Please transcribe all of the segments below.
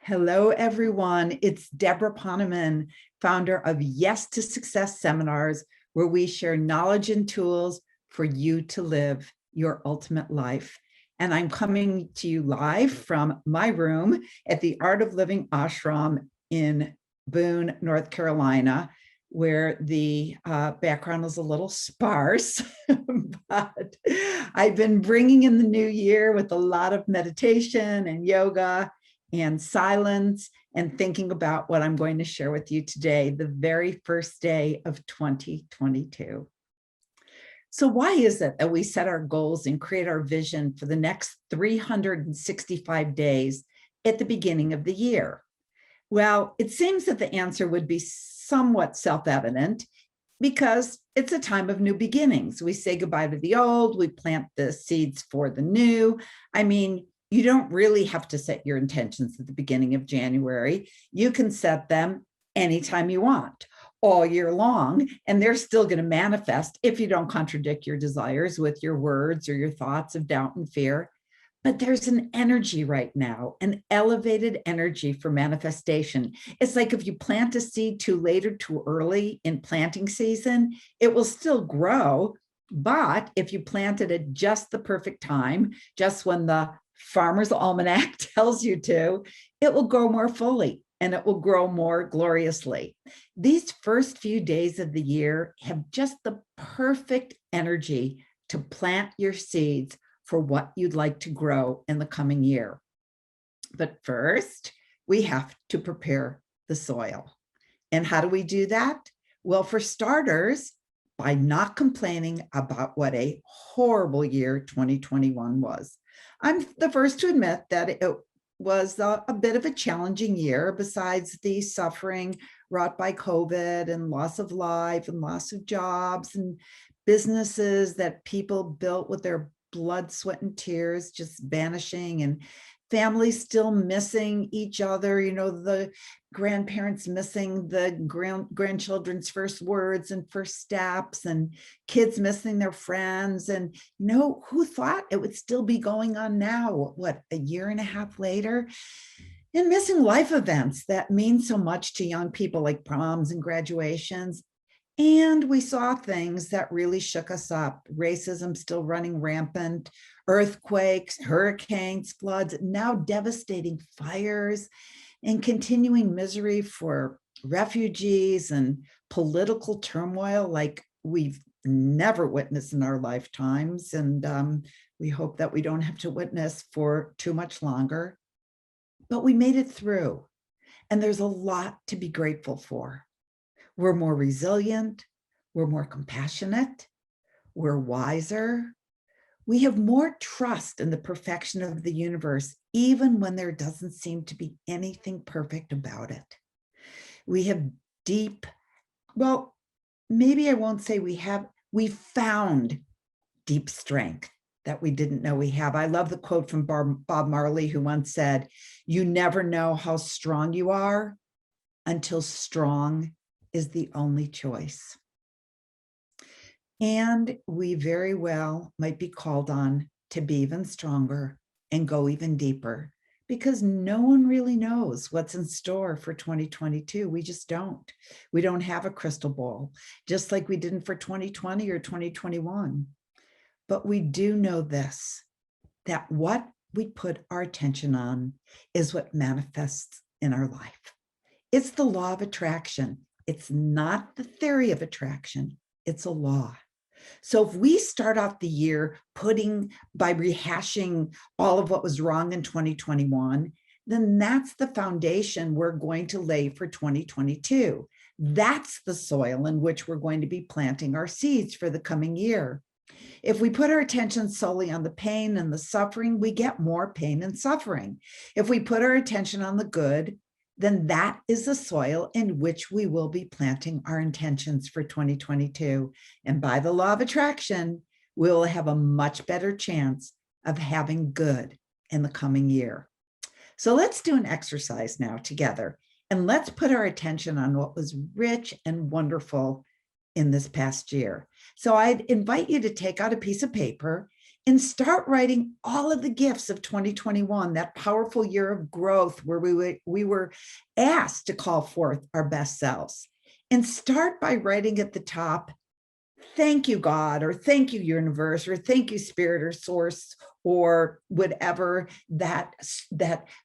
Hello, everyone. It's Deborah Poneman, founder of Yes to Success seminars, where we share knowledge and tools for you to live your ultimate life. And I'm coming to you live from my room at the Art of Living Ashram in Boone, North Carolina, where the background is a little sparse, but I've been bringing in the new year with a lot of meditation and yoga and silence and thinking about what I'm going to share with you today, the very first day of 2022. So why is it that we set our goals and create our vision for the next 365 days at the beginning of the year? Well, it seems that the answer would be somewhat self-evident because it's a time of new beginnings. We say goodbye to the old, we plant the seeds for the new. I mean, you don't really have to set your intentions at the beginning of January. You can set them anytime you want, all year long, and they're still going to manifest if you don't contradict your desires with your words or your thoughts of doubt and fear. But there's an energy right now, an elevated energy for manifestation. It's like if you plant a seed too late or too early in planting season, it will still grow. But if you plant it at just the perfect time, just when the Farmer's Almanac tells you to, it will grow more fully and it will grow more gloriously. These first few days of the year have just the perfect energy to plant your seeds for what you'd like to grow in the coming year. But first, we have to prepare the soil. And how do we do that? Well, for starters, by not complaining about what a horrible year 2021 was. I'm the first to admit that it was a bit of a challenging year, besides the suffering wrought by COVID and loss of life and loss of jobs and businesses that people built with their blood, sweat, and tears just vanishing, and families still missing each other, the grandparents missing the grandchildren's first words and first steps, and kids missing their friends. And who thought it would still be going on now, what, a year and a half later? And missing life events that mean so much to young people, like proms and graduations. And we saw things that really shook us up. Racism still running rampant, earthquakes, hurricanes, floods, now devastating fires, and continuing misery for refugees, and political turmoil like we've never witnessed in our lifetimes. And we hope that we don't have to witness for too much longer. But we made it through, and there's a lot to be grateful for. We're more resilient, we're more compassionate, we're wiser. We have more trust in the perfection of the universe, even when there doesn't seem to be anything perfect about it. We have deep, well, maybe I won't say we found deep strength that we didn't know we have. I love the quote from Bob Marley, who once said, "You never know how strong you are until strong is the only choice." And we very well might be called on to be even stronger and go even deeper, because no one really knows what's in store for 2022. We just don't. We don't have a crystal ball, just like we didn't for 2020 or 2021. But we do know this, that what we put our attention on is what manifests in our life. It's the law of attraction. It's not the theory of attraction, it's a law. So if we start off the year by rehashing all of what was wrong in 2021, then that's the foundation we're going to lay for 2022. That's the soil in which we're going to be planting our seeds for the coming year. If we put our attention solely on the pain and the suffering, we get more pain and suffering. If we put our attention on the good, then that is the soil in which we will be planting our intentions for 2022. And by the law of attraction, we'll have a much better chance of having good in the coming year. So let's do an exercise now together, and let's put our attention on what was rich and wonderful in this past year. So I'd invite you to take out a piece of paper and start writing all of the gifts of 2021, that powerful year of growth where we were asked to call forth our best selves. And start by writing at the top, thank you, God, or thank you, universe, or thank you, spirit or source, or whatever that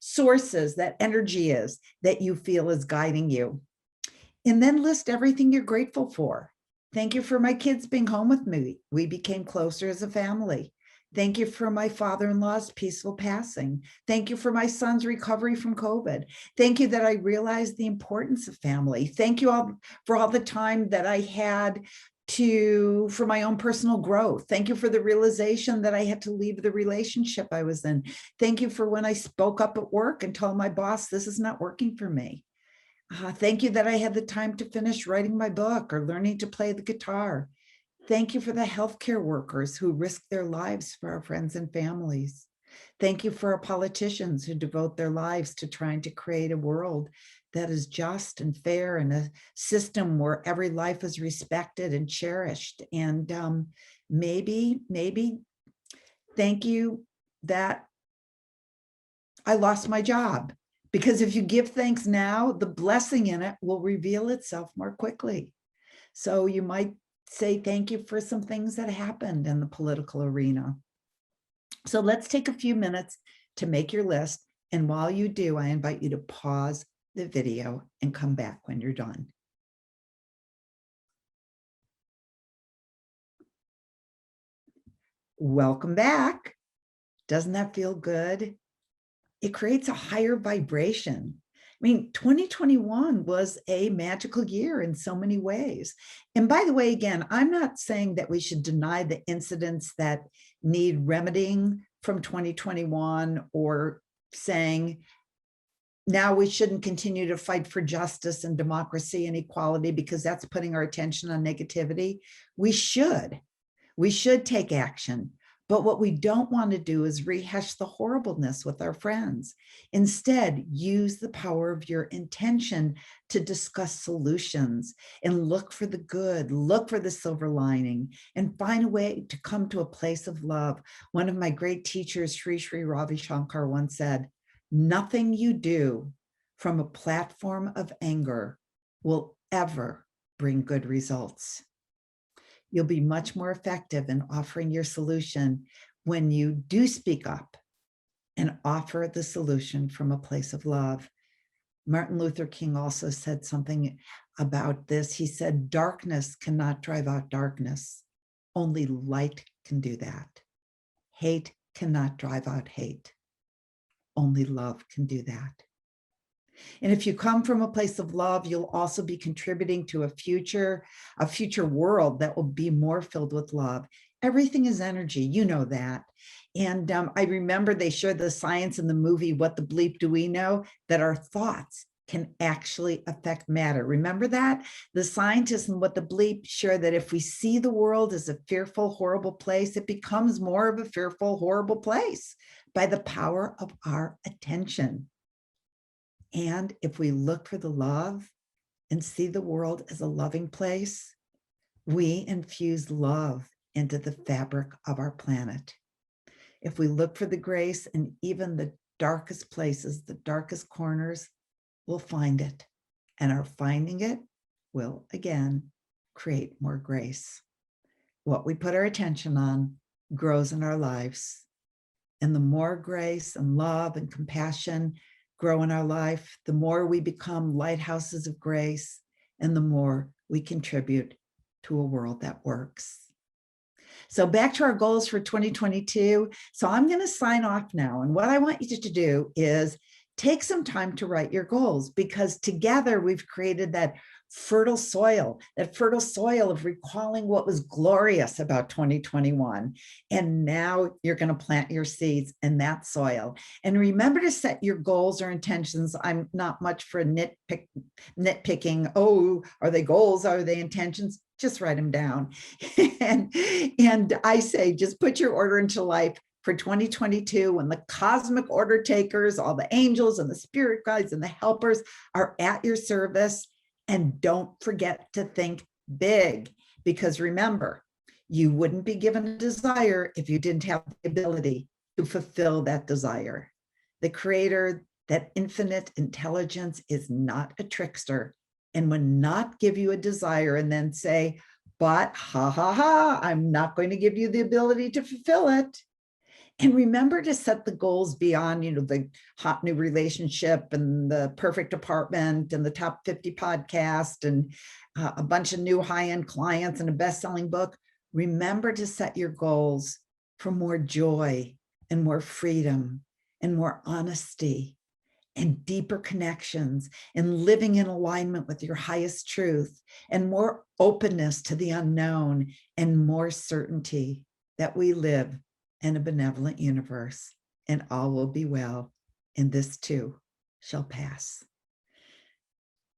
sources, that energy is that you feel is guiding you. And then list everything you're grateful for. Thank you for my kids being home with me. We became closer as a family. Thank you for my father-in-law's peaceful passing. Thank you for my son's recovery from COVID. Thank you that I realized the importance of family. Thank you all for all the time that I had for my own personal growth. Thank you for the realization that I had to leave the relationship I was in. Thank you for when I spoke up at work and told my boss, this is not working for me. Thank you that I had the time to finish writing my book or learning to play the guitar. Thank you for the healthcare workers who risk their lives for our friends and families. Thank you for our politicians who devote their lives to trying to create a world that is just and fair and a system where every life is respected and cherished. And maybe thank you that I lost my job. Because if you give thanks now, the blessing in it will reveal itself more quickly. So you might say thank you for some things that happened in the political arena. So let's take a few minutes to make your list. And while you do, I invite you to pause the video and come back when you're done. Welcome back. Doesn't that feel good? It creates a higher vibration. I mean, 2021 was a magical year in so many ways. And by the way, again, I'm not saying that we should deny the incidents that need remedying from 2021 or saying now we shouldn't continue to fight for justice and democracy and equality because that's putting our attention on negativity. We should take action. But what we don't want to do is rehash the horribleness with our friends. Instead, use the power of your intention to discuss solutions and look for the good, look for the silver lining, and find a way to come to a place of love. One of my great teachers, Sri Sri Ravi Shankar, once said, nothing you do from a platform of anger will ever bring good results. You'll be much more effective in offering your solution when you do speak up and offer the solution from a place of love. Martin Luther King also said something about this. He said, darkness cannot drive out darkness. Only light can do that. Hate cannot drive out hate. Only love can do that. And if you come from a place of love, you'll also be contributing to a future world that will be more filled with love. Everything is energy, you know that. And I remember they showed the science in the movie, What the Bleep Do We Know? That our thoughts can actually affect matter. Remember that? The scientists in What the Bleep share that if we see the world as a fearful, horrible place, it becomes more of a fearful, horrible place by the power of our attention. And if we look for the love and see the world as a loving place, we infuse love into the fabric of our planet. If we look for the grace in even the darkest places, the darkest corners, we'll find it. And our finding it will, again, create more grace. What we put our attention on grows in our lives. And the more grace and love and compassion grow in our life, the more we become lighthouses of grace and the more we contribute to a world that works. So back to our goals for 2022. So I'm going to sign off now. And what I want you to do is take some time to write your goals, because together we've created that fertile soil of recalling what was glorious about 2021. And now you're going to plant your seeds in that soil. And remember to set your goals or intentions. I'm not much for nitpicking. Oh, are they goals? Are they intentions? Just write them down. and I say, just put your order into life for 2022, when the cosmic order takers, all the angels and the spirit guides and the helpers are at your service. And don't forget to think big, because remember, You wouldn't be given a desire if you didn't have the ability to fulfill that desire. The creator, that infinite intelligence, is not a trickster and would not give you a desire and then say, but ha ha ha, I'm not going to give you the ability to fulfill it. And remember to set the goals beyond, the hot new relationship and the perfect apartment and the top 50 podcast and a bunch of new high-end clients and a best-selling book. Remember to set your goals for more joy and more freedom and more honesty and deeper connections and living in alignment with your highest truth and more openness to the unknown and more certainty that we live in a benevolent universe and all will be well, and this too shall pass.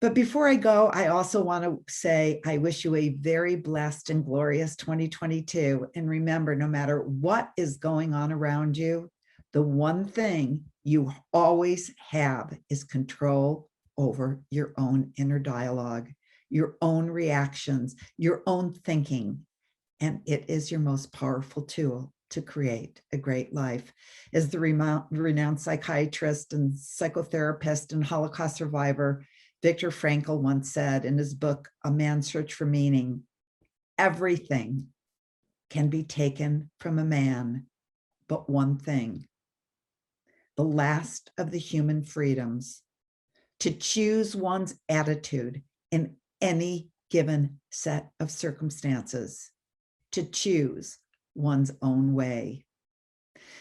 But before I go, I also want to say I wish you a very blessed and glorious 2022. And remember, no matter what is going on around you, the one thing you always have is control over your own inner dialogue, your own reactions, your own thinking. And it is your most powerful tool to create a great life. As the renowned psychiatrist and psychotherapist and Holocaust survivor, Viktor Frankl once said in his book, A Man's Search for Meaning, everything can be taken from a man, but one thing, the last of the human freedoms, to choose one's attitude in any given set of circumstances, to choose one's own way.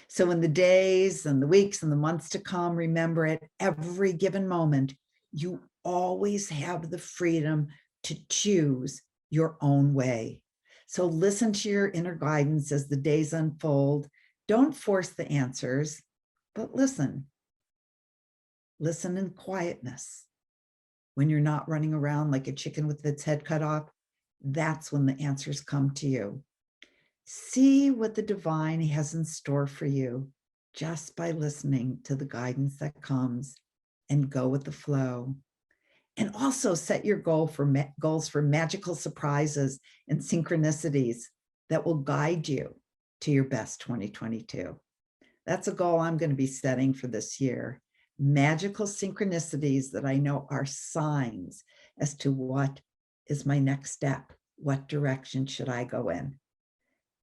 So in the days and the weeks and the months to come, remember at every given moment, you always have the freedom to choose your own way. So listen to your inner guidance as the days unfold. Don't force the answers, but listen. Listen in quietness. When you're not running around like a chicken with its head cut off, that's when the answers come to you. See what the divine has in store for you just by listening to the guidance that comes, and go with the flow. And also set your goals for magical surprises and synchronicities that will guide you to your best 2022. That's a goal I'm going to be setting for this year. Magical synchronicities that I know are signs as to what is my next step. What direction should I go in?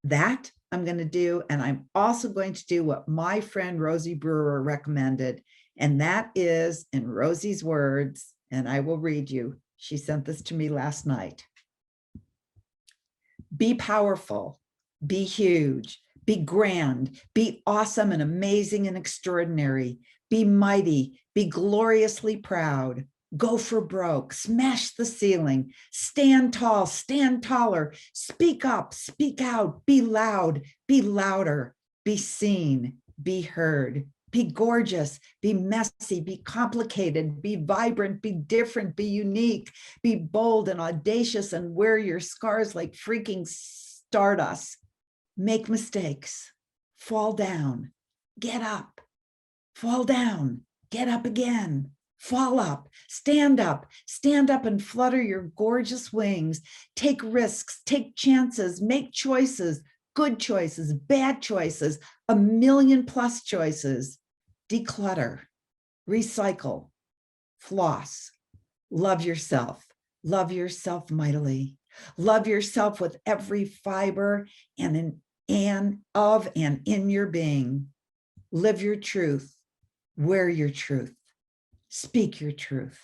That I'm going to do. And I'm also going to do what my friend Rosie Brewer recommended. And that is, in Rosie's words, and I will read you. She sent this to me last night. Be powerful, be huge, be grand, be awesome and amazing and extraordinary, be mighty, be gloriously proud, go for broke, smash the ceiling, stand tall, stand taller, speak up, speak out, be loud, be louder, be seen, be heard, be gorgeous, be messy, be complicated, be vibrant, be different, be unique, be bold and audacious, and wear your scars like freaking stardust. Make mistakes, fall down, get up, fall down, get up again, fall up, stand up and flutter your gorgeous wings. Take risks, take chances, make choices, good choices, bad choices, a million plus choices. Declutter, recycle, floss, love yourself mightily, love yourself with every fiber and in your being. Live your truth, wear your truth, speak your truth,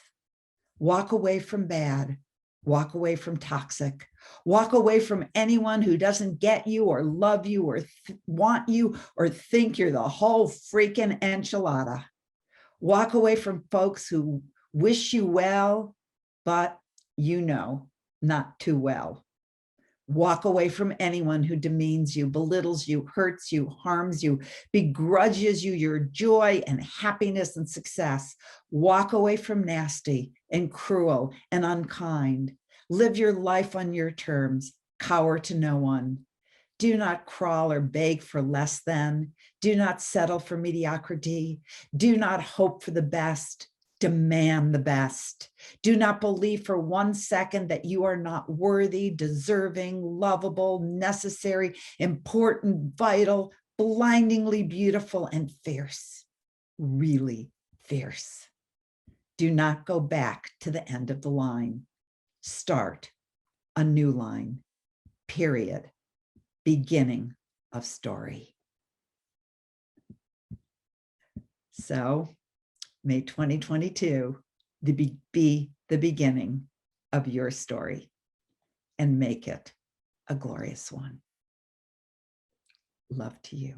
walk away from bad, walk away from toxic, walk away from anyone who doesn't get you or love you or want you or think you're the whole freaking enchilada. Walk away from folks who wish you well, but not too well. Walk away from anyone who demeans you, belittles you, hurts you, harms you, begrudges you your joy and happiness and success. Walk away from nasty and cruel and unkind. Live your life on your terms. Cower to no one. Do not crawl or beg for less than. Do not settle for mediocrity. Do not hope for the best. Demand the best. Do not believe for 1 second that you are not worthy, deserving, lovable, necessary, important, vital, blindingly beautiful, and fierce. Really fierce. Do not go back to the end of the line. Start a new line. Period. Beginning of story. So may 2022 be the beginning of your story, and make it a glorious one. Love to you.